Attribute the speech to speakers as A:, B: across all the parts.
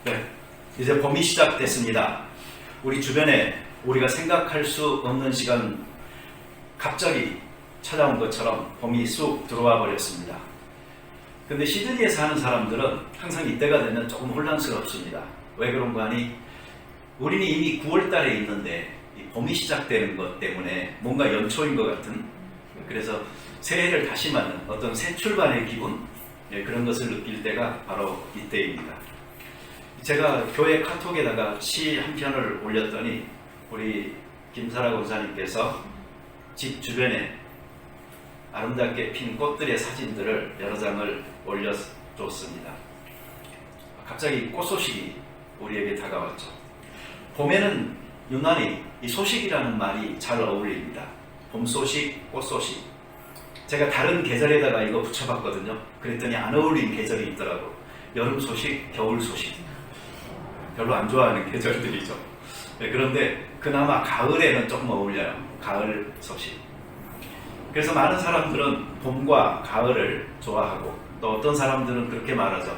A: 네, 이제 봄이 시작됐습니다. 우리 주변에 우리가 생각할 수 없는 시간 갑자기 찾아온 것처럼 봄이 쑥 들어와 버렸습니다. 근데 시드니에 사는 사람들은 항상 이때가 되면 조금 혼란스럽습니다. 왜 그런가 하니 우리는 이미 9월 달에 있는데 이 봄이 시작되는 것 때문에 뭔가 연초인 것 같은, 그래서 새해를 다시 맞는 어떤 새 출발의 기분, 그런 것을 느낄 때가 바로 이때입니다. 제가 교회 카톡에다가 시 한 편을 올렸더니 우리 김사라 권사님께서 집 주변에 아름답게 핀 꽃들의 사진들을 여러 장을 올려줬습니다. 갑자기 꽃 소식이 우리에게 다가왔죠. 봄에는 유난히 이 소식이라는 말이 잘 어울립니다. 봄 소식, 꽃 소식. 제가 다른 계절에다가 이거 붙여봤거든요. 그랬더니 안 어울리는 계절이 있더라고. 여름 소식, 겨울 소식. 별로 안 좋아하는 계절들이죠. 그런데 그나마 가을에는 조금 어울려요. 가을 소식. 그래서 많은 사람들은 봄과 가을을 좋아하고, 또 어떤 사람들은 그렇게 말하죠.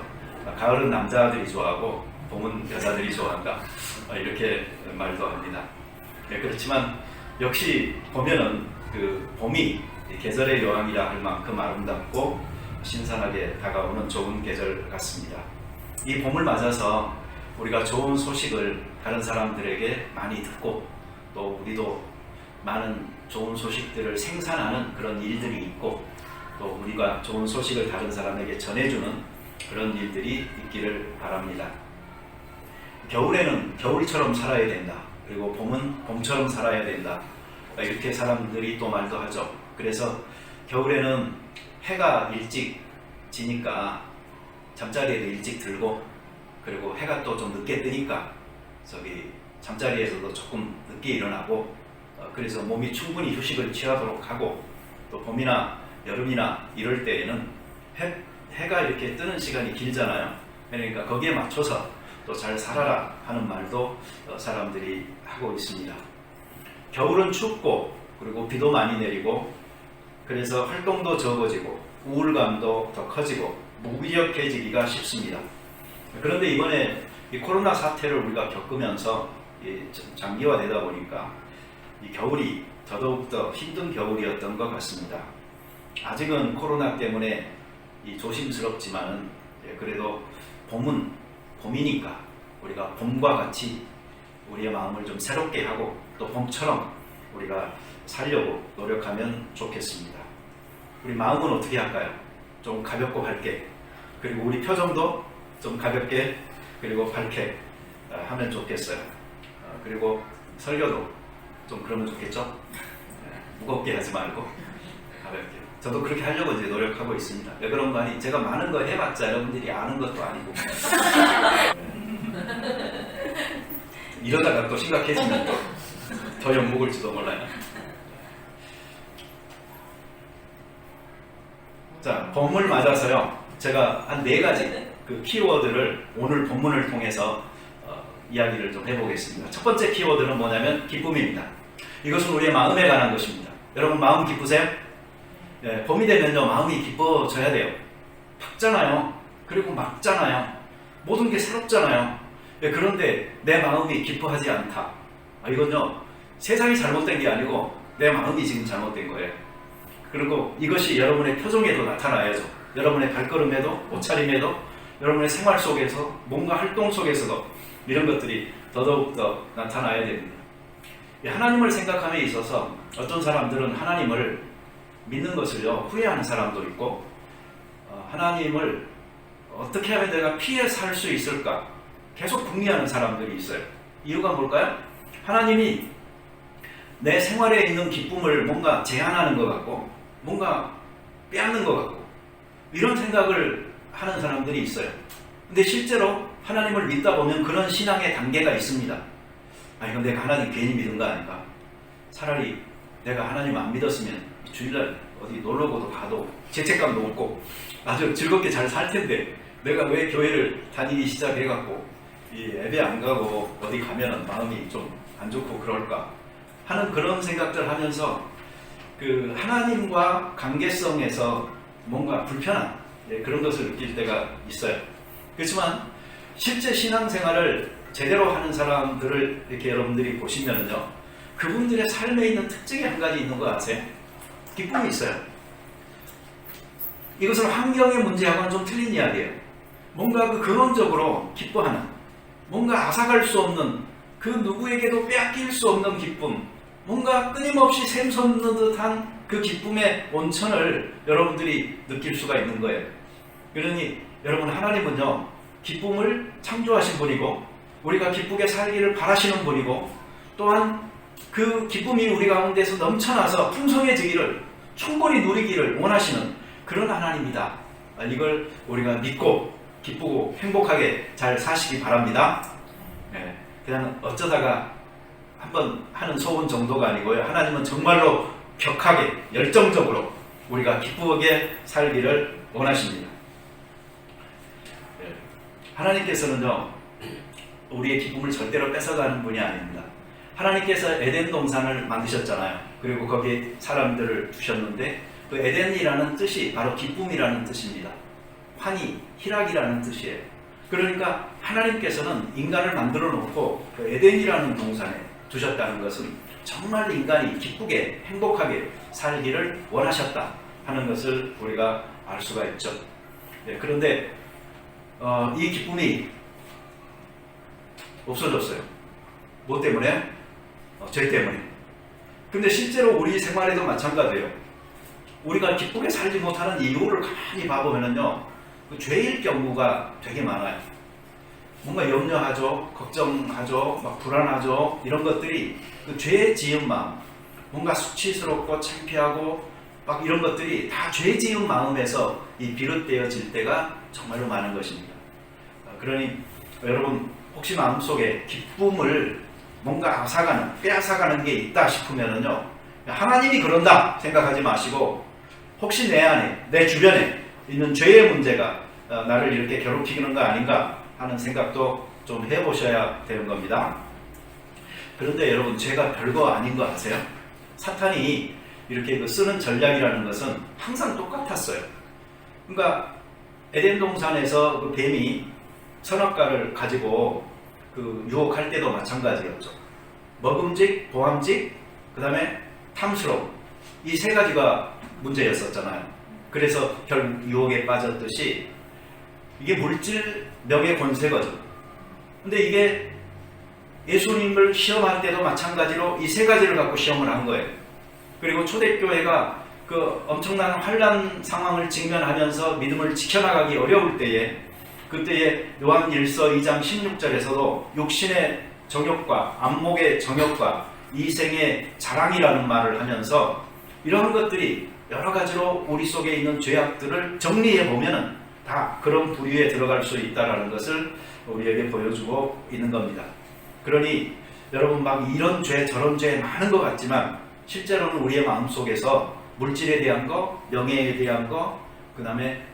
A: 가을은 남자들이 좋아하고 봄은 여자들이 좋아한다, 이렇게 말도 합니다. 그렇지만 역시 보면은 그 봄이 계절의 여왕이라 할 만큼 아름답고 신선하게 다가오는 좋은 계절 같습니다. 이 봄을 맞아서 우리가 좋은 소식을 다른 사람들에게 많이 듣고, 또 우리도 많은 좋은 소식들을 생산하는 그런 일들이 있고, 또 우리가 좋은 소식을 다른 사람에게 전해주는 그런 일들이 있기를 바랍니다. 겨울에는 겨울처럼 살아야 된다, 그리고 봄은 봄처럼 살아야 된다, 이렇게 사람들이 또 말도 하죠. 그래서 겨울에는 해가 일찍 지니까 잠자리에도 일찍 들고, 그리고 해가 또 좀 늦게 뜨니까 잠자리에서도 조금 늦게 일어나고, 그래서 몸이 충분히 휴식을 취하도록 하고, 또 봄이나 여름이나 이럴 때에는 해가 이렇게 뜨는 시간이 길잖아요. 그러니까 거기에 맞춰서 또 잘 살아라 하는 말도 사람들이 하고 있습니다. 겨울은 춥고, 그리고 비도 많이 내리고, 그래서 활동도 적어지고 우울감도 더 커지고 무기력해지기가 쉽습니다. 그런데 이번에 이 코로나 사태를 우리가 겪으면서 장기화되다 보니까 이 겨울이 더더욱더 힘든 겨울이었던 것 같습니다. 아직은 코로나 때문에 조심스럽지만은, 그래도 봄은 봄이니까 우리가 봄과 같이 우리의 마음을 좀 새롭게 하고, 또 봄처럼 우리가 살려고 노력하면 좋겠습니다. 우리 마음은 어떻게 할까요? 좀 가볍고 밝게, 그리고 우리 표정도 좀 가볍게 그리고 밝게 하면 좋겠어요. 그리고 설교도 좀 그러면 좋겠죠? 무겁게 하지 말고 가볍게. 저도 그렇게 하려고 이제 노력하고 있습니다. 왜 그런가 하니 제가 많은 거 해봤자 여러분들이 아는 것도 아니고 이러다가 또 심각해지면 또 더 욕먹을지도 몰라요. 자, 봄을 맞아서요, 제가 한 4가지 그 키워드를 오늘 본문을 통해서 이야기를 좀 해보겠습니다. 첫 번째 키워드는 뭐냐면 기쁨입니다. 이것은 우리의 마음에 관한 것입니다. 여러분 마음 기쁘세요? 네, 봄이 되면요 마음이 기뻐져야 돼요. 밝잖아요. 그리고 맑잖아요. 모든 게 새롭잖아요. 네, 그런데 내 마음이 기뻐하지 않다. 이건요 세상이 잘못된 게 아니고 내 마음이 지금 잘못된 거예요. 그리고 이것이 여러분의 표정에도 나타나야죠. 여러분의 발걸음에도, 옷차림에도, 여러분의 생활 속에서, 뭔가 활동 속에서도 이런 것들이 더더욱더 나타나야 됩니다. 하나님을 생각함에 있어서 어떤 사람들은 하나님을 믿는 것을요 후회하는 사람도 있고, 하나님을 어떻게 하면 내가 피해 살 수 있을까 계속 궁리하는 사람들이 있어요. 이유가 뭘까요? 하나님이 내 생활에 있는 기쁨을 뭔가 제한하는 것 같고, 뭔가 빼앗는 것 같고, 이런 생각을 하는 사람들이 있어요. 근데 실제로 하나님을 믿다 보면 그런 신앙의 단계가 있습니다. 이건 내가 하나님 괜히 믿은 거 아닌가? 차라리 내가 하나님 안 믿었으면 주일날 어디 놀러고도 가도 죄책감도 없고 아주 즐겁게 잘 살 텐데, 내가 왜 교회를 다니기 시작해갖고 이 예배 안 가고 어디 가면은 마음이 좀 안 좋고 그럴까 하는 그런 생각들 하면서 그 하나님과 관계성에서 뭔가 불편한 그런 것을 느낄 때가 있어요. 그렇지만 실제 신앙생활을 제대로 하는 사람들을 이렇게 여러분들이 보시면요, 그분들의 삶에 있는 특징이 한 가지 있는 것 같아요. 기쁨이 있어요. 이것은 환경의 문제하고는 좀 틀린 이야기예요. 뭔가 그 근원적으로 기뻐하는, 뭔가 앗아갈 수 없는, 그 누구에게도 빼앗길 수 없는 기쁨, 뭔가 끊임없이 샘솟는 듯한 그 기쁨의 온천을 여러분들이 느낄 수가 있는 거예요. 그러니 여러분, 하나님은요, 기쁨을 창조하신 분이고 우리가 기쁘게 살기를 바라시는 분이고, 또한 그 기쁨이 우리 가운데서 넘쳐나서 풍성해지기를, 충분히 누리기를 원하시는 그런 하나님이다. 이걸 우리가 믿고 기쁘고 행복하게 잘 사시기 바랍니다. 네, 그냥 어쩌다가 한번 하는 소원 정도가 아니고요, 하나님은 정말로 격하게 열정적으로 우리가 기쁘게 살기를 원하십니다. 네, 하나님께서는요, 우리의 기쁨을 절대로 뺏어가는 분이 아닙니다. 하나님께서 에덴 동산을 만드셨잖아요. 그리고 거기에 사람들을 두셨는데, 그 에덴이라는 뜻이 바로 기쁨이라는 뜻입니다. 환희, 희락이라는 뜻이에요. 그러니까 하나님께서는 인간을 만들어 놓고 그 에덴이라는 동산에 두셨다는 것은 정말 인간이 기쁘게 행복하게 살기를 원하셨다 하는 것을 우리가 알 수가 있죠. 네, 그런데 이 기쁨이 없어졌어요. 뭐 때문에? 죄 때문에. 근데 실제로 우리 생활에도 마찬가지예요. 우리가 기쁘게 살지 못하는 이유를 가만히 봐보면요, 그 죄일 경우가 되게 많아요. 뭔가 염려하죠, 걱정하죠, 막 불안하죠. 이런 것들이 그 죄 지은 마음, 뭔가 수치스럽고 창피하고 막 이런 것들이 다 죄 지은 마음에서 이 비롯되어질 때가 정말로 많은 것입니다. 그러니 여러분, 혹시 마음속에 기쁨을 뭔가 앗아가는, 빼앗아가는 게 있다 싶으면은요, 하나님이 그런다 생각하지 마시고, 혹시 내 안에, 내 주변에 있는 죄의 문제가 나를 이렇게 괴롭히는 거 아닌가 하는 생각도 좀 해보셔야 되는 겁니다. 그런데 여러분, 죄가 별거 아닌 거 아세요? 사탄이 이렇게 쓰는 전략이라는 것은 항상 똑같았어요. 그러니까 에덴 동산에서 그 뱀이 선악과를 가지고 그 유혹할 때도 마찬가지였죠. 먹음직, 보암직, 그 다음에 탐스러움, 이 세 가지가 문제였었잖아요. 그래서 결국 유혹에 빠졌듯이 이게 물질, 명예, 권세거든. 근데 이게 예수님을 시험할 때도 마찬가지로 이 세 가지를 갖고 시험을 한 거예요. 그리고 초대교회가 그 엄청난 환난 상황을 직면하면서 믿음을 지켜나가기 어려울 때에, 그때에 요한일서 2장 16절에서도 육신의 정욕과 안목의 정욕과 이생의 자랑이라는 말을 하면서 이런 것들이 여러 가지로 우리 속에 있는 죄악들을 정리해 보면은 다 그런 부류에 들어갈 수 있다는 것을 우리에게 보여주고 있는 겁니다. 그러니 여러분, 막 이런 죄 저런 죄 많은 것 같지만 실제로는 우리의 마음속에서 물질에 대한 거, 명예에 대한 거, 그 다음에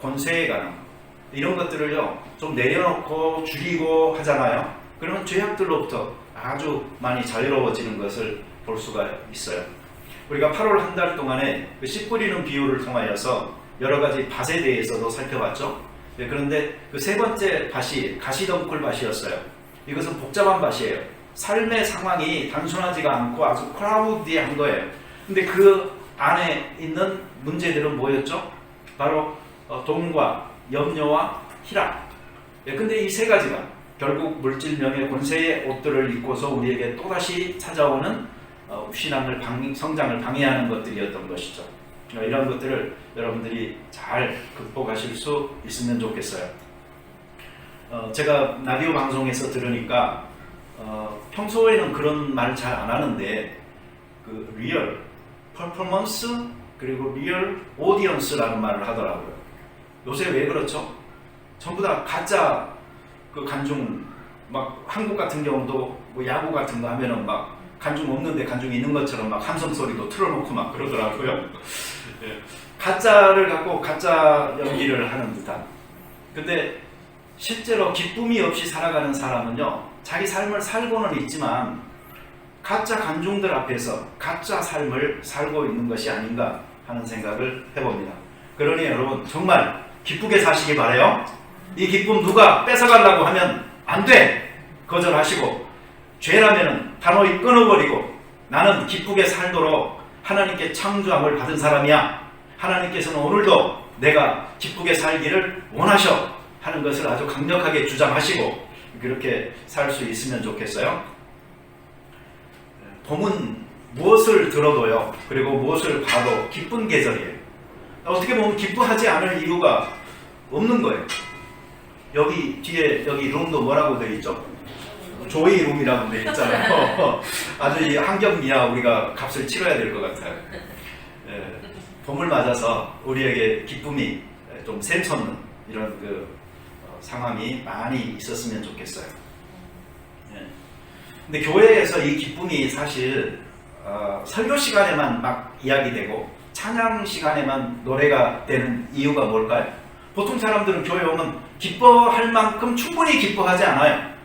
A: 권세에 관한 거, 이런 것들을요 좀 내려놓고 줄이고 하잖아요. 그러면 죄악들로부터 아주 많이 자유로워지는 것을 볼 수가 있어요. 우리가 8월 한 달 동안에 그 씨 뿌리는 비유를 통하여서 여러 가지 밭에 대해서도 살펴봤죠. 네, 그런데 그 세 번째 밭이 가시덩굴 밭이었어요. 이것은 복잡한 밭이에요. 삶의 상황이 단순하지가 않고 아주 크라우디한 거예요. 근데 그 안에 있는 문제들은 뭐였죠? 바로 돈과 염려와 희락. 예, 근데 이 세 가지가 결국 물질, 명예, 권세의 옷들을 입고서 우리에게 또다시 찾아오는 신앙을 성장을 방해하는 것들이었던 것이죠. 이런 것들을 여러분들이 잘 극복하실 수 있으면 좋겠어요. 제가 라디오 방송에서 들으니까 평소에는 그런 말 잘 안 하는데 그 리얼 퍼포먼스 그리고 리얼 오디언스라는 말을 하더라고요. 요새 왜 그렇죠? 전부 다 가짜 그 간중, 막 한국 같은 경우도 뭐 야구 같은 거 하면은 막 간중 없는데 간중 있는 것처럼 막 함성 소리도 틀어놓고 막 그러더라고요. 예. 가짜를 갖고 가짜 연기를 하는 듯한. 근데 실제로 기쁨이 없이 살아가는 사람은요, 자기 삶을 살고는 있지만 가짜 간중들 앞에서 가짜 삶을 살고 있는 것이 아닌가 하는 생각을 해봅니다. 그러니 여러분, 정말 기쁘게 사시기 바라요. 이 기쁨 누가 뺏어가려고 하면 안 돼. 거절하시고 죄라면은 단호히 끊어버리고 나는 기쁘게 살도록 하나님께 창조함을 받은 사람이야. 하나님께서는 오늘도 내가 기쁘게 살기를 원하셔 하는 것을 아주 강력하게 주장하시고 그렇게 살 수 있으면 좋겠어요. 봄은 무엇을 들어도요, 그리고 무엇을 봐도 기쁜 계절이에요. 어떻게 보면 기뻐하지 않을 이유가 없는 거예요. 여기 뒤에 여기 룸도 뭐라고 되어 있죠? 조이 룸이라고 되어 있잖아요. 아주 이 환경미화 우리가 값을 치러야 될 것 같아요. 예, 봄을 맞아서 우리에게 기쁨이 좀 샘솟는 이런 상황이 많이 있었으면 좋겠어요. 예. 근데 교회에서 이 기쁨이 사실 설교 시간에만 막 이야기되고 찬양 시간에만 노래가 되는 이유가 뭘까요? 보통 사람들은 교회 오면 기뻐할 만큼 충분히 기뻐하지 않아요.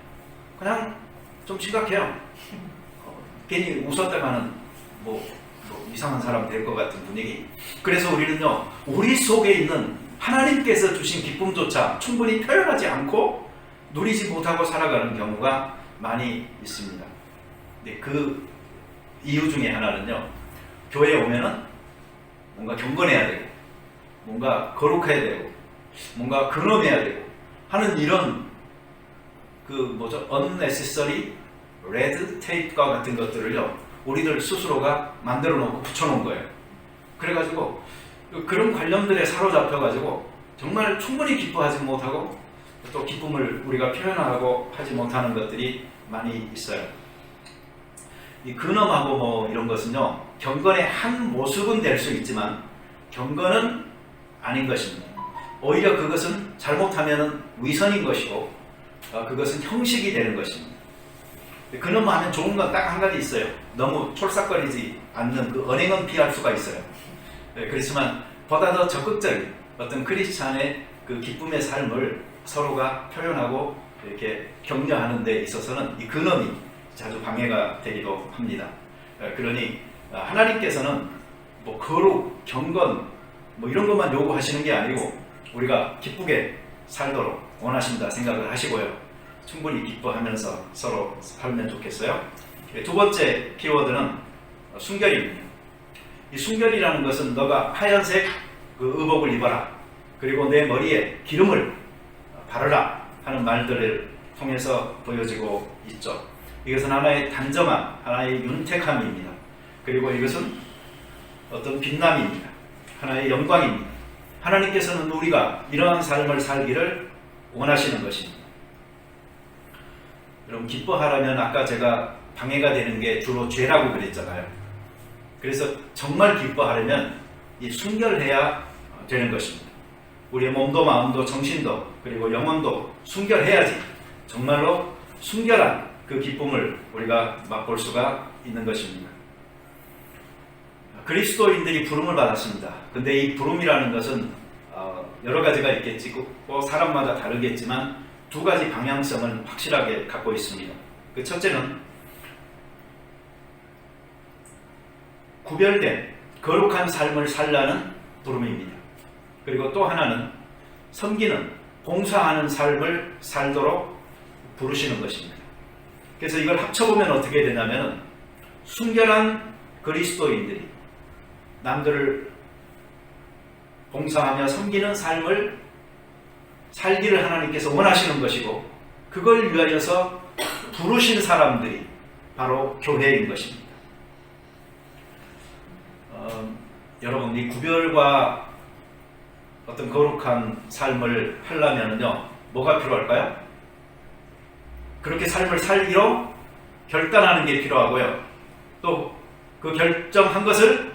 A: 그냥 좀 심각해요. 괜히 웃었다가는 뭐 이상한 사람 될 것 같은 분위기. 그래서 우리는요, 우리 속에 있는 하나님께서 주신 기쁨조차 충분히 표현하지 않고 누리지 못하고 살아가는 경우가 많이 있습니다. 근데 그 이유 중에 하나는요, 교회에 오면은 뭔가 경건해야 되고, 뭔가 거룩해야 되고, 뭔가 근엄해야 되고 하는 이런 unnecessary red tape과 같은 것들을요, 우리들 스스로가 만들어 놓고 붙여놓은 거예요. 그래가지고 그런 관념들에 사로잡혀가지고 정말 충분히 기뻐하지 못하고 또 기쁨을 우리가 표현하고 하지 못하는 것들이 많이 있어요. 이 근엄하고 뭐 이런 것은요, 경건의 한 모습은 될 수 있지만 경건은 아닌 것입니다. 오히려 그것은 잘못하면 위선인 것이고 그것은 형식이 되는 것입니다. 근엄하면 좋은 건 딱 한 가지 있어요. 너무 촐싹거리지 않는 그 언행은 피할 수가 있어요. 그렇지만 보다 더 적극적인 어떤 크리스찬의 그 기쁨의 삶을 서로가 표현하고 이렇게 격려하는 데 있어서는 이 근엄이 자주 방해가 되기도 합니다. 그러니 하나님께서는 뭐 거룩, 경건 뭐 이런 것만 요구하시는 게 아니고 우리가 기쁘게 살도록 원하신다 생각을 하시고요. 충분히 기뻐하면서 서로 살면 좋겠어요. 두 번째 키워드는 순결입니다. 이 순결이라는 것은 너가 하얀색 그 의복을 입어라, 그리고 내 머리에 기름을 바르라 하는 말들을 통해서 보여지고 있죠. 이것은 하나의 단정함, 하나의 윤택함입니다. 그리고 이것은 어떤 빛남입니다. 하나의 영광입니다. 하나님께서는 우리가 이러한 삶을 살기를 원하시는 것입니다. 여러분, 기뻐하려면 아까 제가 방해가 되는 게 주로 죄라고 그랬잖아요. 그래서 정말 기뻐하려면 이 순결해야 되는 것입니다. 우리의 몸도 마음도 정신도 그리고 영혼도 순결해야지 정말로 순결한 그 기쁨을 우리가 맛볼 수가 있는 것입니다. 그리스도인들이 부름을 받았습니다. 근데 이 부름이라는 것은 여러 가지가 있겠지, 사람마다 다르겠지만 두 가지 방향성을 확실하게 갖고 있습니다. 그 첫째는 구별된 거룩한 삶을 살라는 부름입니다. 그리고 또 하나는 섬기는, 봉사하는 삶을 살도록 부르시는 것입니다. 그래서 이걸 합쳐보면 어떻게 되냐면 순결한 그리스도인들이 남들을 봉사하며 섬기는 삶을 살기를 하나님께서 원하시는 것이고, 그걸 위하여서 부르신 사람들이 바로 교회인 것입니다. 여러분, 이 구별과 어떤 거룩한 삶을 하려면요, 뭐가 필요할까요? 그렇게 삶을 살기로 결단하는 게 필요하고요. 또 그 결정한 것을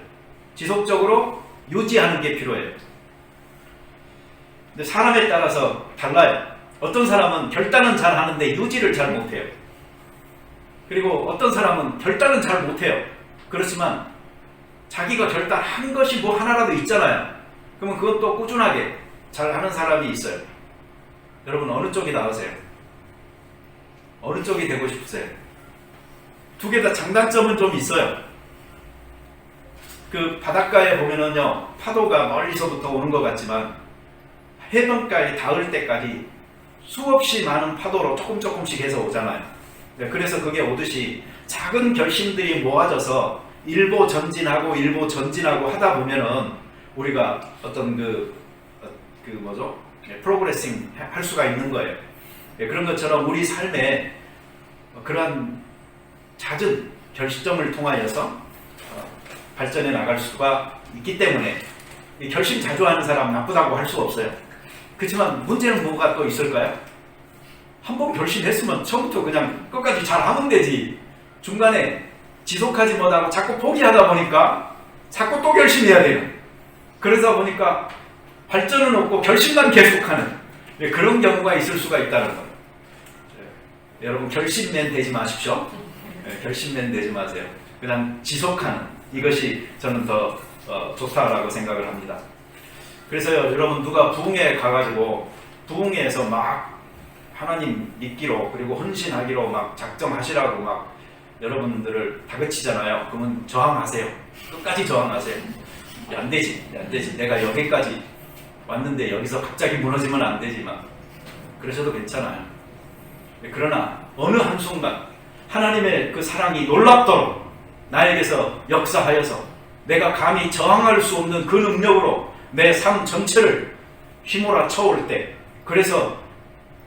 A: 지속적으로 유지하는 게 필요해요. 근데 사람에 따라서 달라요. 어떤 사람은 결단은 잘 하는데 유지를 잘 못해요. 그리고 어떤 사람은 결단은 잘 못해요. 그렇지만 자기가 결단한 것이 뭐 하나라도 있잖아요. 그러면 그것도 꾸준하게 잘 하는 사람이 있어요. 여러분, 어느 쪽이 나으세요? 어느 쪽이 되고 싶으세요? 두 개 다 장단점은 좀 있어요. 그 바닷가에 보면은요, 파도가 멀리서부터 오는 것 같지만 해변가에 닿을 때까지 수없이 많은 파도로 조금씩 해서 오잖아요. 그래서 그게 오듯이 작은 결심들이 모아져서 일보 전진하고 하다 보면은 우리가 어떤 프로그레싱 할 수가 있는 거예요. 그런 것처럼 우리 삶에 그러한 잦은 결심을 통하여서 발전해 나갈 수가 있기 때문에 결심 자주 하는 사람 나쁘다고 할 수 없어요. 그렇지만 문제는 뭐가 또 있을까요? 한번 결심했으면 처음부터 그냥 끝까지 잘 하면 되지. 중간에 지속하지 못하고 자꾸 포기하다 보니까 자꾸 또 결심해야 돼요. 그러다 보니까 발전은 없고 결심만 계속하는 그런 경우가 있을 수가 있다는 거예요. 여러분 결심맨 되지 마십시오. 결심맨 되지 마세요. 그냥 지속하는 이것이 저는 더 좋다라고 생각을 합니다. 그래서요, 여러분 누가 부흥회에 가가지고 부흥회에서 막 하나님 믿기로 그리고 헌신하기로 막 작정하시라고 막 여러분들을 다그치잖아요. 그러면 저항하세요. 끝까지 저항하세요. 안 되지. 내가 여기까지 왔는데 여기서 갑자기 무너지면 안 되지만 그러셔도 괜찮아요. 그러나 어느 한순간 하나님의 그 사랑이 놀랍도록 나에게서 역사하여서 내가 감히 저항할 수 없는 그 능력으로 내 삶 전체를 휘몰아 쳐올 때, 그래서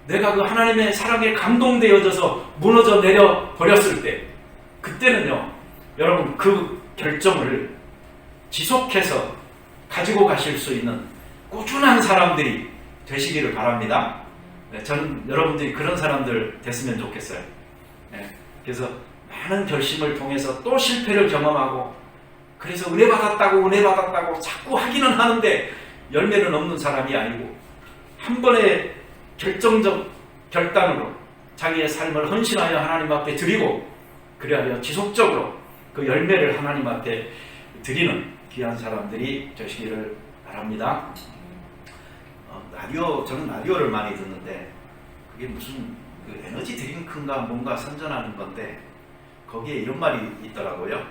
A: 내가 그 하나님의 사랑에 감동되어져서 무너져 내려 버렸을 때, 그때는요 여러분 그 결정을 지속해서 가지고 가실 수 있는 꾸준한 사람들이 되시기를 바랍니다. 저는 여러분들이 그런 사람들 됐으면 좋겠어요. 그래서 많은 결심을 통해서 또 실패를 경험하고, 그래서 은혜 받았다고 자꾸 하기는 하는데 열매는 없는 사람이 아니고, 한 번의 결정적 결단으로 자기의 삶을 헌신하여 하나님 앞에 드리고, 그리하여 지속적으로 그 열매를 하나님 앞에 드리는 귀한 사람들이 되시기를 바랍니다. 저는 라디오를 많이 듣는데 그게 무슨 에너지 드링크인가 뭔가 선전하는 건데 거기에 이런 말이 있더라고요.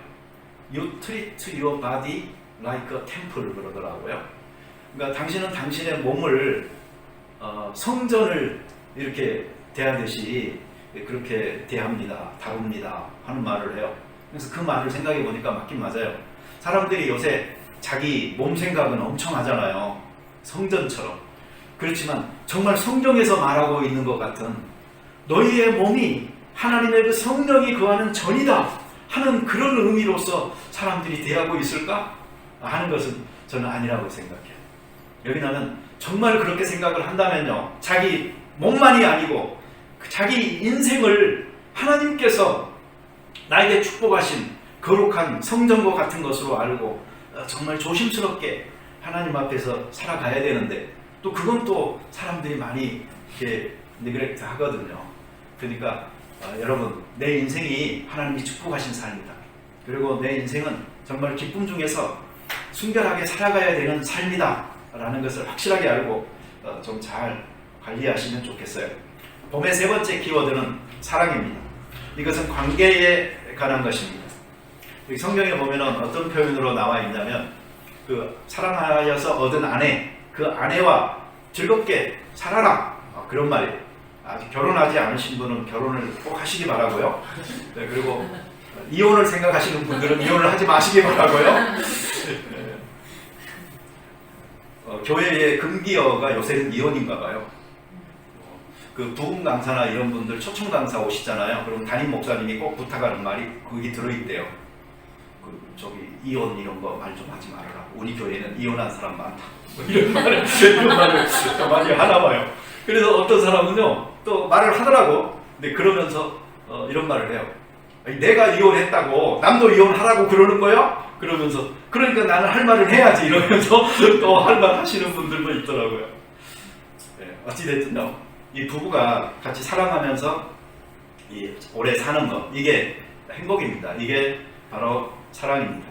A: You treat your body like a temple 그러더라고요. 그러니까 당신은 당신의 몸을 성전을 이렇게 대하듯이 그렇게 대합니다, 다룹니다 하는 말을 해요. 그래서 그 말을 생각해 보니까 맞긴 맞아요. 사람들이 요새 자기 몸 생각은 엄청 하잖아요. 성전처럼. 그렇지만 정말 성경에서 말하고 있는 것 같은 너희의 몸이 하나님의 그 성령이 거하는 전이다 하는 그런 의미로서 사람들이 대하고 있을까 하는 것은 저는 아니라고 생각해요. 여기는 정말 그렇게 생각을 한다면요, 자기 몸만이 아니고 자기 인생을 하나님께서 나에게 축복하신 거룩한 성전과 같은 것으로 알고 정말 조심스럽게 하나님 앞에서 살아가야 되는데, 또 그건 또 사람들이 많이 이렇게 네그렉트 하거든요. 그러니까 여러분, 내 인생이 하나님이 축복하신 삶이다. 그리고 내 인생은 정말 기쁨 중에서 순결하게 살아가야 되는 삶이다 라는 것을 확실하게 알고 좀 잘 관리하시면 좋겠어요. 봄의 세 번째 키워드는 사랑입니다. 이것은 관계에 관한 것입니다. 성경에 보면 어떤 표현으로 나와 있냐면 사랑하여서 얻은 아내, 그 아내와 즐겁게 살아라, 그런 말이에요. 아직 결혼하지 않으신 분은 결혼을 꼭 하시기 바라고요. 그리고 이혼을 생각하시는 분들은 이혼을 하지 마시기 바라고요. 교회의 금기어가 요새는 이혼인가 봐요. 그 부흥 강사나 이런 분들 초청 강사 오시잖아요. 그럼 담임 목사님이 꼭 부탁하는 말이 거기 들어있대요. 이혼 이런 거 말 좀 하지 말아라. 우리 교회는 이혼한 사람 많다. 이런 말을 많이 하나 봐요. 그래서 어떤 사람은요 또 말을 하더라고. 근데 그러면서 이런 말을 해요. 내가 이혼했다고 남도 이혼하라고 그러는 거야? 그러면서 그러니까 나는 할 말을 해야지 이러면서 또 할 말 하시는 분들도 있더라고요. 어찌됐든요, 이 부부가 같이 사랑하면서 오래 사는 것, 이게 행복입니다. 이게 바로 사랑입니다.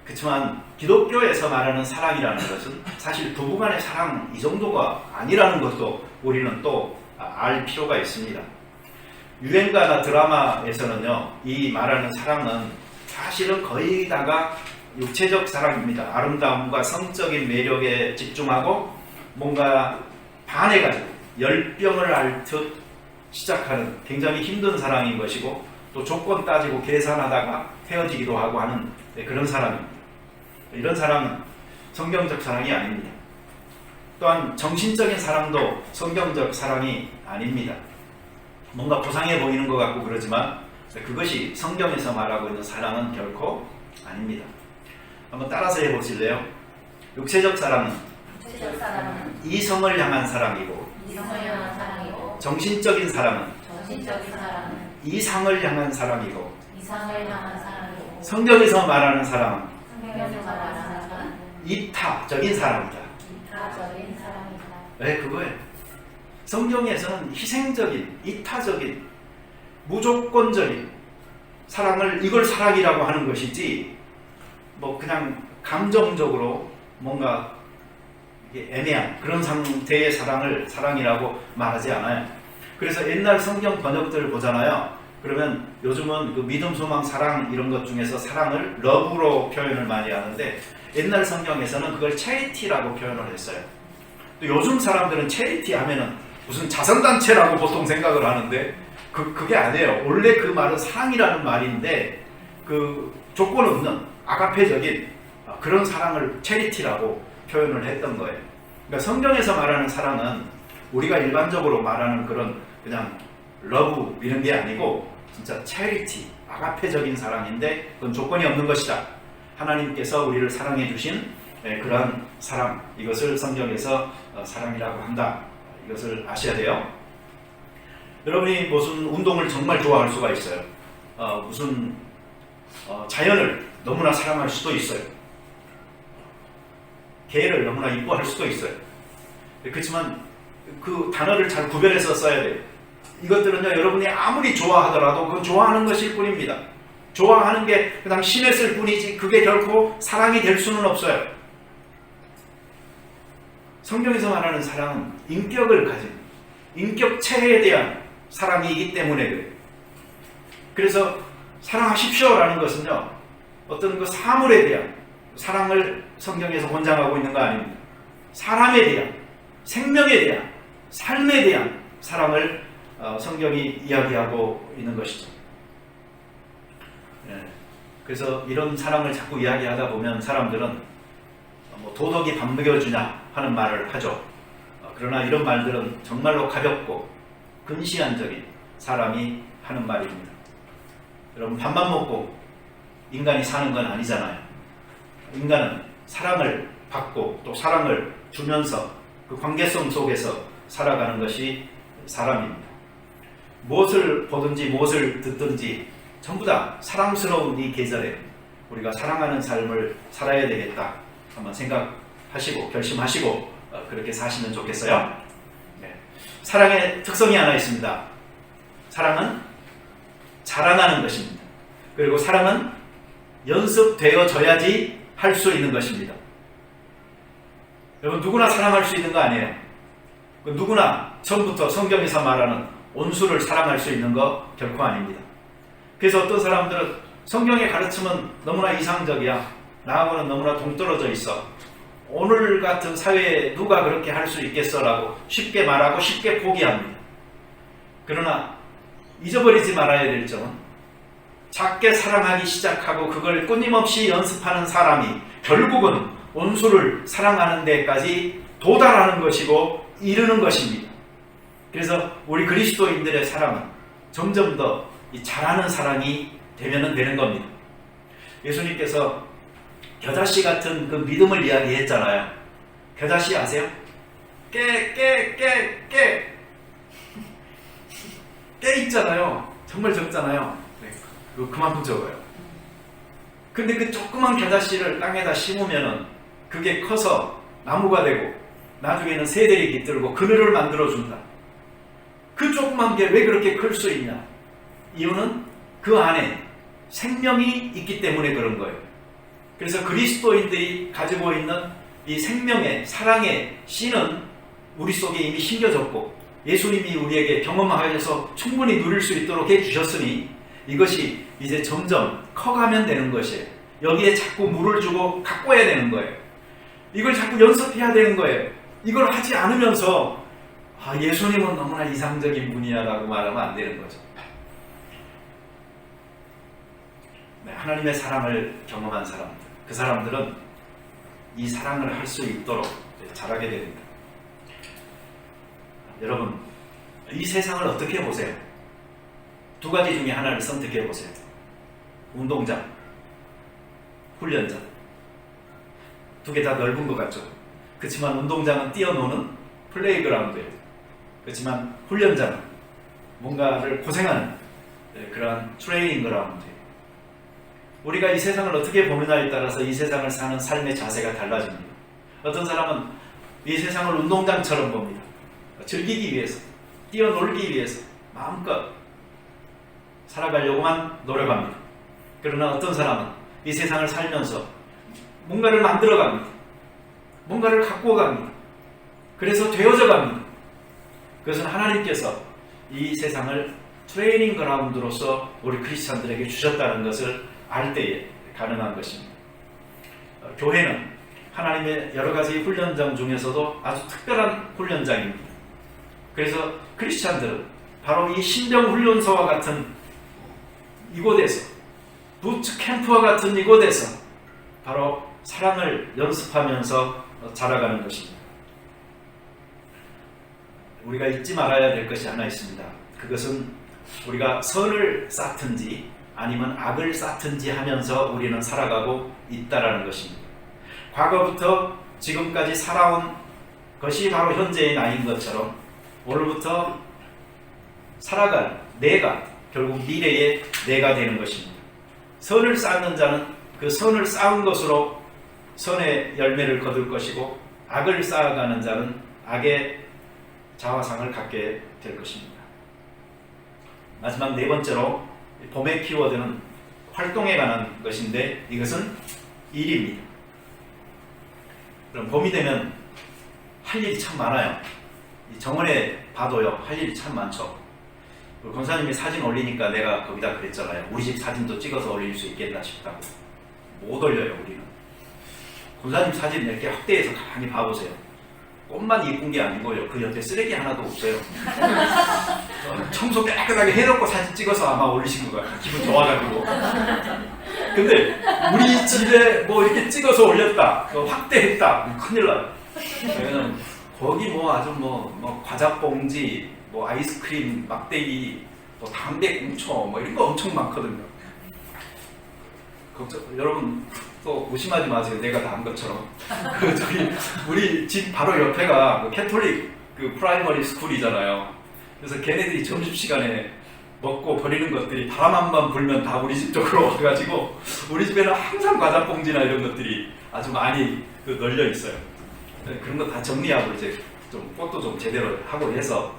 A: 그렇지만 기독교에서 말하는 사랑이라는 것은 사실 부부간의 사랑 이 정도가 아니라는 것도 우리는 또 알 필요가 있습니다. 유행가나 드라마에서는요, 이 말하는 사랑은 사실은 거의 다가 육체적 사랑입니다. 아름다움과 성적인 매력에 집중하고 뭔가 반해가지고 열병을 앓듯 시작하는 굉장히 힘든 사랑인 것이고, 또 조건 따지고 계산하다가 헤어지기도 하고 하는 그런 사랑입니다. 이런 사랑은 성경적 사랑이 아닙니다. 또한 정신적인 사랑도 성경적 사랑이 아닙니다. 뭔가 부상해 보이는 것 같고 그러지만 그것이 성경에서 말하고 있는 사랑은 결코 아닙니다. 한번 따라서 해보실래요? 육체적 사랑은 이성을 향한 사랑이고, 정신적인 사랑은 이상을 향한 사랑이고, 성경에서 말하는 사랑은 이타적인 사랑이다. 네, 그거예요. 성경에서는 희생적인, 이타적인, 무조건적인 사랑을, 이걸 사랑이라고 하는 것이지, 뭐 그냥 감정적으로 뭔가 애매한 그런 상태의 사랑을 사랑이라고 말하지 않아요. 그래서 옛날 성경 번역들 보잖아요. 그러면 요즘은 그 믿음, 소망, 사랑 이런 것 중에서 사랑을 러브로 표현을 많이 하는데, 옛날 성경에서는 그걸 체리티라고 표현을 했어요. 또 요즘 사람들은 체리티 하면은 무슨 자선단체라고 보통 생각을 하는데 그게 아니에요. 원래 그 말은 사랑이라는 말인데 그 조건 없는 아가페적인 그런 사랑을 체리티라고 표현을 했던 거예요. 그러니까 성경에서 말하는 사랑은 우리가 일반적으로 말하는 그런 그냥 러브 이런 게 아니고 진짜 체리티, 아가페적인 사랑인데 그건 조건이 없는 것이다. 하나님께서 우리를 사랑해 주신 그러한 사랑, 이것을 성경에서 사랑이라고 한다. 이것을 아셔야 돼요. 여러분이 무슨 운동을 정말 좋아할 수가 있어요. 무슨 자연을 너무나 사랑할 수도 있어요. 개를 너무나 이뻐할 수도 있어요. 그렇지만 그 단어를 잘 구별해서 써야 돼요. 이것들은요, 여러분이 아무리 좋아하더라도 그건 좋아하는 것일 뿐입니다. 좋아하는 게 그냥 심했을 뿐이지 그게 결코 사랑이 될 수는 없어요. 성경에서 말하는 사랑은 인격을 가진, 인격체에 대한 사랑이기 때문에 그래요. 그래서 사랑하십시오라는 것은요, 어떤 그 사물에 대한 사랑을 성경에서 권장하고 있는 거 아닙니다. 사람에 대한, 생명에 대한, 삶에 대한 사랑을 성경이 이야기하고 있는 것이죠. 그래서 이런 사랑을 자꾸 이야기하다 보면 사람들은 뭐 도덕이 밥 먹여주냐 하는 말을 하죠. 그러나 이런 말들은 정말로 가볍고 근시안적인 사람이 하는 말입니다. 여러분, 밥만 먹고 인간이 사는 건 아니잖아요. 인간은 사랑을 받고 또 사랑을 주면서 그 관계성 속에서 살아가는 것이 사람입니다. 무엇을 보든지 무엇을 듣든지 전부 다 사랑스러운 이 계절에 우리가 사랑하는 삶을 살아야 되겠다 한번 생각하시고 결심하시고 그렇게 사시면 좋겠어요. 네. 사랑의 특성이 하나 있습니다. 사랑은 자라나는 것입니다. 그리고 사랑은 연습되어져야지 할 수 있는 것입니다. 여러분, 누구나 사랑할 수 있는 거 아니에요. 누구나 처음부터 성경에서 말하는 온수를 사랑할 수 있는 거 결코 아닙니다. 그래서 어떤 사람들은 성경의 가르침은 너무나 이상적이야, 나하고는 너무나 동떨어져 있어, 오늘 같은 사회에 누가 그렇게 할 수 있겠어라고 쉽게 말하고 쉽게 포기합니다. 그러나 잊어버리지 말아야 될 점은 작게 사랑하기 시작하고 그걸 끊임없이 연습하는 사람이 결국은 온수를 사랑하는 데까지 도달하는 것이고 이르는 것입니다. 그래서 우리 그리스도인들의 사랑은 점점 더 자라는 사랑이 되면 되는 겁니다. 예수님께서 겨자씨 같은 그 믿음을 이야기했잖아요. 겨자씨 아세요? 깨 있잖아요. 정말 적잖아요. 그거 그만큼 적어요. 근데 그 조그만 겨자씨를 땅에다 심으면은 그게 커서 나무가 되고 나중에는 새들이 깃들고 그늘을 만들어준다. 그 조그만 게 왜 그렇게 클 수 있냐? 이유는 그 안에 생명이 있기 때문에 그런 거예요. 그래서 그리스도인들이 가지고 있는 이 생명의, 사랑의 씨는 우리 속에 이미 심겨졌고 예수님이 우리에게 경험하여서 충분히 누릴 수 있도록 해주셨으니 이것이 이제 점점 커가면 되는 것이에요. 여기에 자꾸 물을 주고 가꿔야 되는 거예요. 이걸 자꾸 연습해야 되는 거예요. 이걸 하지 않으면서 예수님은 너무나 이상적인 분이야라고 말하면 안 되는 거죠. 네, 하나님의 사랑을 경험한 사람들, 그 사람들은 이 사랑을 할 수 있도록 자라게 됩니다. 여러분, 이 세상을 어떻게 보세요? 두 가지 중에 하나를 선택해 보세요. 운동장, 훈련장. 두 개 다 넓은 것 같죠? 그렇지만 운동장은 뛰어노는 플레이그라운드예요. 그렇지만 훈련장은 뭔가를 고생하는 그러한 트레이닝 그라운드예요. 우리가 이 세상을 어떻게 보느냐에 따라서 이 세상을 사는 삶의 자세가 달라집니다. 어떤 사람은 이 세상을 운동장처럼 봅니다. 즐기기 위해서, 뛰어놀기 위해서 마음껏 살아가려고만 노력합니다. 그러나 어떤 사람은 이 세상을 살면서 뭔가를 만들어 갑니다. 뭔가를 갖고 갑니다. 그래서 되어져 갑니다. 그것은 하나님께서 이 세상을 트레이닝 그라운드로서 우리 크리스찬들에게 주셨다는 것을 알 때에 가능한 것입니다. 교회는 하나님의 여러 가지 훈련장 중에서도 아주 특별한 훈련장입니다. 그래서 크리스찬들은 바로 이 신병훈련소와 같은 이곳에서, 부츠 캠프와 같은 이곳에서 바로 사랑을 연습하면서 자라가는 것입니다. 우리가 잊지 말아야 될 것이 하나 있습니다. 그것은 우리가 선을 쌓든지 아니면 악을 쌓든지 하면서 우리는 살아가고 있다라는 것입니다. 과거부터 지금까지 살아온 것이 바로 현재의 나인 것처럼 오늘부터 살아갈 내가 결국 미래의 내가 되는 것입니다. 선을 쌓는 자는 그 선을 쌓은 것으로 선의 열매를 거둘 것이고, 악을 쌓아가는 자는 악의 자화상을 갖게 될 것입니다. 마지막 네 번째로 봄의 키워드는 활동에 관한 것인데, 이것은 일입니다. 그럼 봄이 되면 할 일이 참 많아요. 정원에 봐도요, 할 일이 참 많죠. 권사님이 사진 올리니까 내가 거기다 그랬잖아요. 우리 집 사진도 찍어서 올릴 수 있겠나 싶다고. 못 올려요, 우리는. 권사님 사진 몇 개 확대해서 가만히 봐보세요. 꽃만 이쁜 게 아니고요, 그 옆에 쓰레기 하나도 없어요. 청소 깨끗하게 해놓고 사진 찍어서 아마 올리신 것 같아요. 기분 좋아가지고. 근데 우리 집에 뭐 이렇게 찍어서 올렸다, 확대했다, 큰일 나요. 왜냐면 거기 뭐 아주 뭐 과자 봉지, 뭐 아이스크림, 막대기, 뭐 담배 꽁초, 뭐 이런 거 엄청 많거든요. 여러분 또 무심하지 마세요. 내가 다 한 것처럼. 우리 집 바로 옆에가 캐톨릭 프라이머리 스쿨이잖아요. 그래서 걔네들이 점심시간에 먹고 버리는 것들이 바람 한 번 불면 다 우리 집 쪽으로 와가지고 우리 집에는 항상 과자 봉지나 이런 것들이 아주 많이 널려 있어요. 그런 거 다 정리하고 이제 좀 꽃도 좀 제대로 하고 해서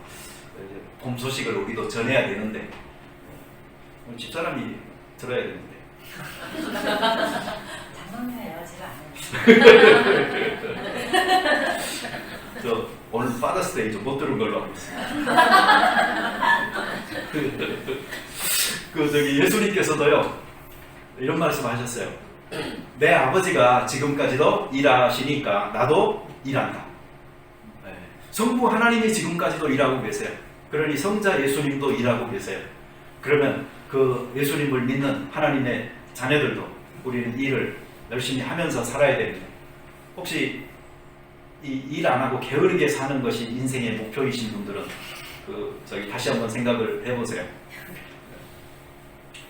A: 봄 소식을 우리도 전해야 되는데, 집사람이 들어야 되는데.
B: 당황해요. 제가 안 해요.
A: 저 오늘 파더스데이 좀 못 들은 걸로 알고 있습니다. 예수님께서도요 이런 말씀하셨어요. 내 아버지가 지금까지도 일하시니까 나도 일한다. 성부 하나님이 지금까지도 일하고 계세요. 그러니 성자 예수님도 일하고 계세요. 그러면 그 예수님을 믿는 하나님의 자녀들도 우리는 일을 열심히 하면서 살아야 됩니다. 혹시 이 일 안 하고 게으르게 사는 것이 인생의 목표이신 분들은 다시 한번 생각을 해보세요.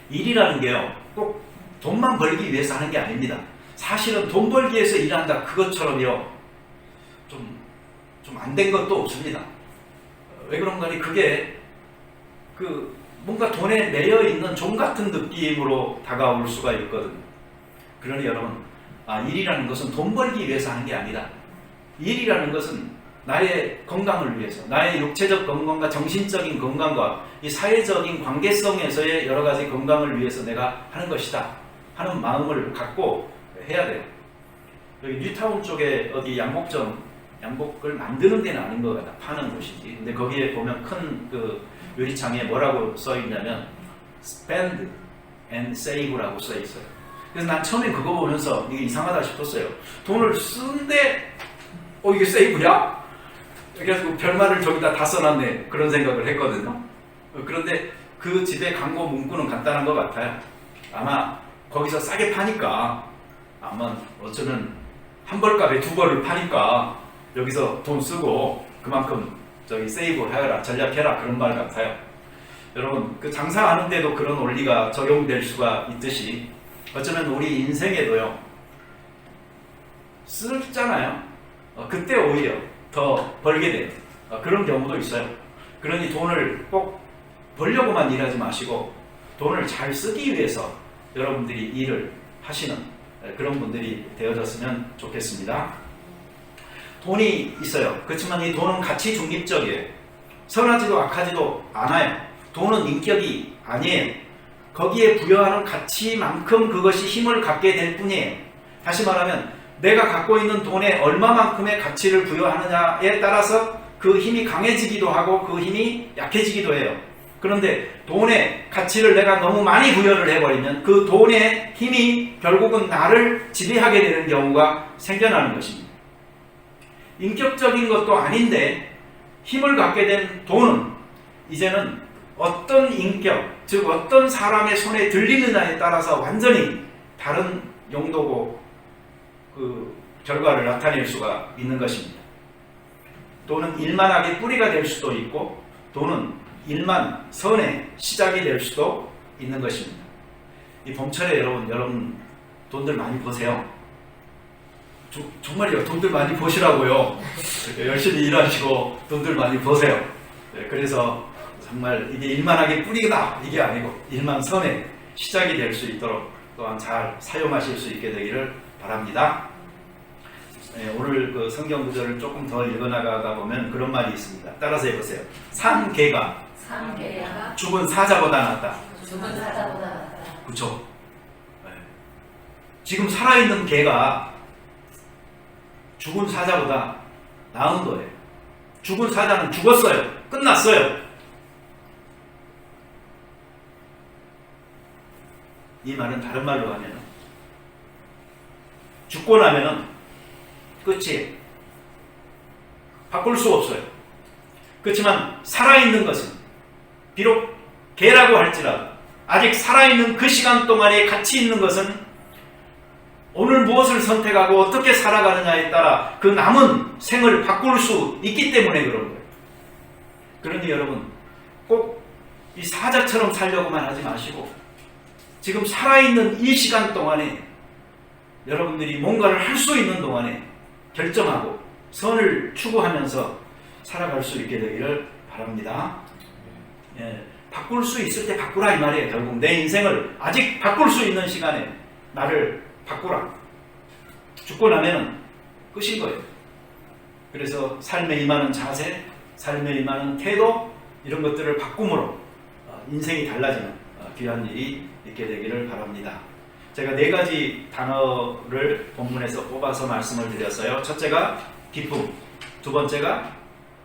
A: 일이라는 게요 꼭 돈만 벌기 위해서 하는 게 아닙니다. 사실은 돈 벌기 위해서 일한다 그것처럼요 좀 안 된 것도 없습니다. 왜 그런가 하니 그게 뭔가 돈에 매여 있는 종 같은 느낌으로 다가올 수가 있거든요. 그러니 여러분, 일이라는 것은 돈 벌기 위해서 하는 게 아니다. 일이라는 것은 나의 건강을 위해서, 나의 육체적 건강과 정신적인 건강과 이 사회적인 관계성에서의 여러 가지 건강을 위해서 내가 하는 것이다 하는 마음을 갖고 해야 돼요. 여기 뉴타운 쪽에 어디 양복을 만드는 데는 아닌 것 같아. 파는 곳이지. 근데 거기에 보면 큰 유리창에 뭐라고 써 있냐면 spend and save라고 써 있어요. 그래서 난 처음에 그거 보면서 이게 이상하다 싶었어요. 돈을 쓰는데 이게 세이브야? 그래서 별말을 저기다 다 써놨네 그런 생각을 했거든요. 그런데 그 집의 광고 문구는 간단한 것 같아요. 아마 거기서 싸게 파니까 아마 어쩌면 한 벌값에 두 벌을 파니까 여기서 돈 쓰고 그만큼 저기 세이브해라 전략해라 그런 말 같아요. 여러분 그 장사하는데도 그런 원리가 적용될 수가 있듯이 어쩌면 우리 인생에도요 쓰잖아요. 그때 오히려 더 벌게 되는 그런 경우도 있어요. 그러니 돈을 꼭 벌려고만 일하지 마시고 돈을 잘 쓰기 위해서 여러분들이 일을 하시는 그런 분들이 되어졌으면 좋겠습니다. 돈이 있어요. 그렇지만 이 돈은 가치 중립적이에요. 선하지도 악하지도 않아요. 돈은 인격이 아니에요. 거기에 부여하는 가치만큼 그것이 힘을 갖게 될 뿐이에요. 다시 말하면 내가 갖고 있는 돈에 얼마만큼의 가치를 부여하느냐에 따라서 그 힘이 강해지기도 하고 그 힘이 약해지기도 해요. 그런데 돈의 가치를 내가 너무 많이 부여를 해버리면 그 돈의 힘이 결국은 나를 지배하게 되는 경우가 생겨나는 것입니다. 인격적인 것도 아닌데 힘을 갖게 된 돈은 이제는 어떤 인격, 즉 어떤 사람의 손에 들리느냐에 따라서 완전히 다른 용도고 그 결과를 나타낼 수가 있는 것입니다. 돈은 일만하게 뿌리가 될 수도 있고 돈은 일만 선의 시작이 될 수도 있는 것입니다. 이 봄철에 여러분 돈들 많이 버세요. 정말이요. 돈들 많이 버시라고요. 열심히 일하시고 돈들 많이 버세요. 그래서 정말 이게 일만하게 뿌리다 이게 아니고 일만 선의 시작이 될 수 있도록 또한 잘 사용하실 수 있게 되기를 바랍니다. 오늘 그 성경 구절을 조금 더 읽어나가다 보면 그런 말이 있습니다. 따라서 해보세요. 산 개가 죽은 사자보다 낫다.
B: 죽은 사자보다 낫다.
A: 그렇죠. 지금 살아있는 개가 죽은 사자보다 나은 거예요. 죽은 사자는 죽었어요. 끝났어요. 이 말은 다른 말로 하면 죽고 나면은 끝이에요. 바꿀 수 없어요. 그렇지만 살아있는 것은 비록 개라고 할지라도 아직 살아있는 그 시간 동안에 가치 있는 것은 오늘 무엇을 선택하고 어떻게 살아가느냐에 따라 그 남은 생을 바꿀 수 있기 때문에 그런 거예요. 그러니 여러분 꼭 이 사자처럼 살려고만 하지 마시고 지금 살아있는 이 시간 동안에 여러분들이 뭔가를 할 수 있는 동안에 결정하고 선을 추구하면서 살아갈 수 있게 되기를 바랍니다. 바꿀 수 있을 때 바꾸라 이 말이에요. 결국 내 인생을 아직 바꿀 수 있는 시간에 나를 바꾸라. 죽고 나면 끝인 거예요. 그래서 삶에 임하는 자세, 삶에 임하는 태도 이런 것들을 바꿈으로 인생이 달라지는 귀한 일이 있게 되기를 바랍니다. 제가 4가지 단어를 본문에서 뽑아서 말씀을 드렸어요. 첫째가 기쁨, 두 번째가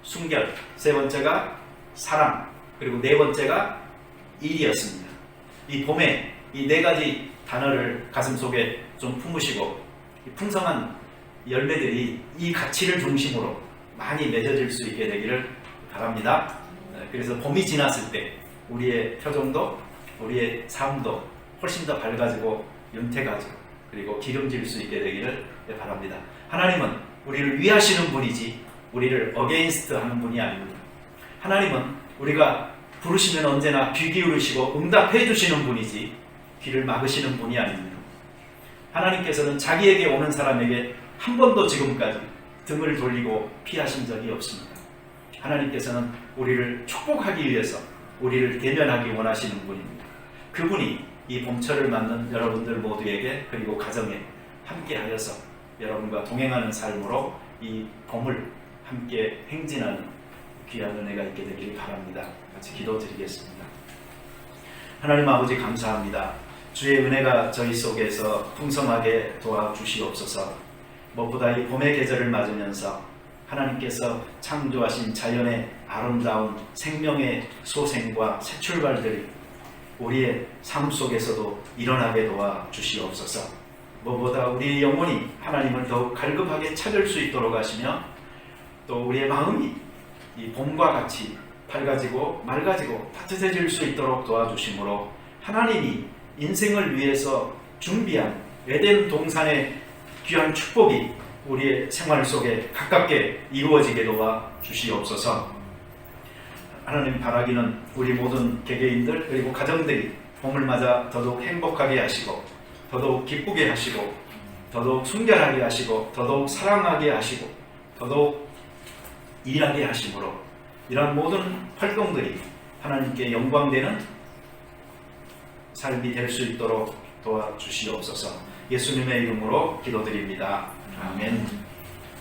A: 순결, 세 번째가 사랑, 그리고 네 번째가 일이었습니다. 이 봄에 이 4가지 단어를 가슴속에 좀 품으시고 풍성한 열매들이 이 가치를 중심으로 많이 맺어질 수 있게 되기를 바랍니다. 그래서 봄이 지났을 때 우리의 표정도 우리의 삶도 훨씬 더 밝아지고 윤택하지고 그리고 기름질 수 있게 되기를 바랍니다. 하나님은 우리를 위하시는 분이지 우리를 어게인스트 하는 분이 아닙니다. 하나님은 우리가 부르시면 언제나 귀 기울이시고 응답해 주시는 분이지 귀를 막으시는 분이 아닙니다. 하나님께서는 자기에게 오는 사람에게 한 번도 지금까지 등을 돌리고 피하신 적이 없습니다. 하나님께서는 우리를 축복하기 위해서 우리를 대면하기 원하시는 분입니다. 그분이 이 봄철을 맞는 여러분들 모두에게 그리고 가정에 함께하여서 여러분과 동행하는 삶으로 이 봄을 함께 행진하는 귀한 은혜가 있게 되길 바랍니다. 같이 기도드리겠습니다. 하나님 아버지 감사합니다. 주의 은혜가 저희 속에서 풍성하게 도와주시옵소서. 무엇보다 이 봄의 계절을 맞으면서 하나님께서 창조하신 자연의 아름다운 생명의 소생과 새 출발들이 우리의 삶 속에서도 일어나게 또 우리의 마음이 이 봄과 같이 밝아지고 맑아지고 따뜻해질 수 있도록 도와주심으로 하나님이 인생을 위해서 준비한 에덴 동산의 귀한 축복이 우리의 생활 속에 가깝게 이루어지게 도와 주시옵소서. 하나님 바라기는 우리 모든 개개인들 그리고 가정들이 봄을 맞아 더더욱 행복하게 하시고 더더욱 기쁘게 하시고 더더욱 순결하게 하시고 더더욱 사랑하게 하시고 더더욱 일하게 하심으로 이러한 모든 활동들이 하나님께 영광되는 삶이 될 수 있도록 도와주시옵소서. 예수님의 이름으로 기도드립니다. 아멘.